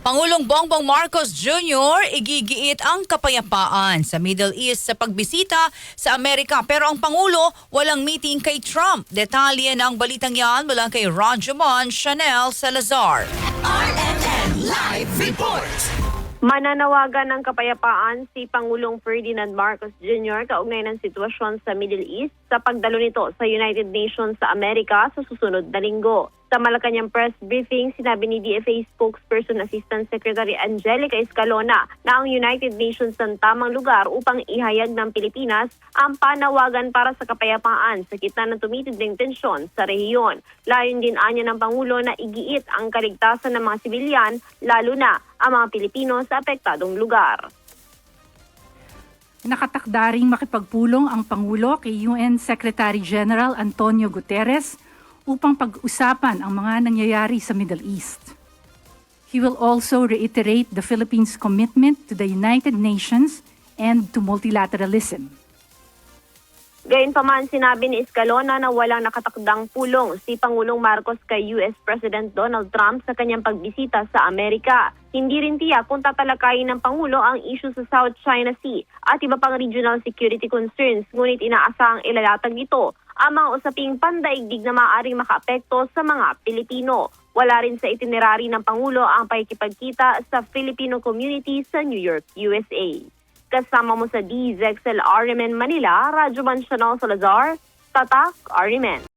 Pangulong Bongbong Marcos Jr. igigiit ang kapayapaan sa Middle East sa pagbisita sa Amerika. Pero ang Pangulo walang meeting kay Trump. Detalye ng balitang yan mula kay Rajuman Chanel Salazar. RMN Live Report. Mananawagan ng kapayapaan si Pangulong Ferdinand Marcos Jr. kaugnay ng sitwasyon sa Middle East sa pagdalo nito sa United Nations sa Amerika sa susunod na linggo. Sa Malacanang press briefing, sinabi ni DFA spokesperson Assistant Secretary Angelica Escalona na ang United Nations ang tamang lugar upang ihayag ng Pilipinas ang panawagan para sa kapayapaan sa gitna ng tumitinding tensyon sa rehiyon. Layon din anya ng Pangulo na igiit ang kaligtasan ng mga sibilyan, lalo na ang mga Pilipino sa apektadong lugar. Nakatakdaring makipagpulong ang Pangulo kay UN Secretary General Antonio Guterres upang pag-usapan ang mga nangyayari sa Middle East. He will also reiterate the Philippines' commitment to the United Nations and to multilateralism. Gayunpaman, sinabi ni Escalona na walang nakatakdang pulong si Pangulong Marcos kay US President Donald Trump sa kanyang pagbisita sa Amerika. Hindi rin tiyak kung tatalakayin ng Pangulo ang issue sa South China Sea at iba pang regional security concerns, ngunit inaasahang ilalatag nito ang mga usaping pandaigdig na maaaring makaapekto sa mga Pilipino. Wala rin sa itinerary ng Pangulo ang pakikipagkita sa Filipino community sa New York, USA. Kasama mo sa DZXL RMN Manila, Rajuman Chanel Salazar, Tatak RMN.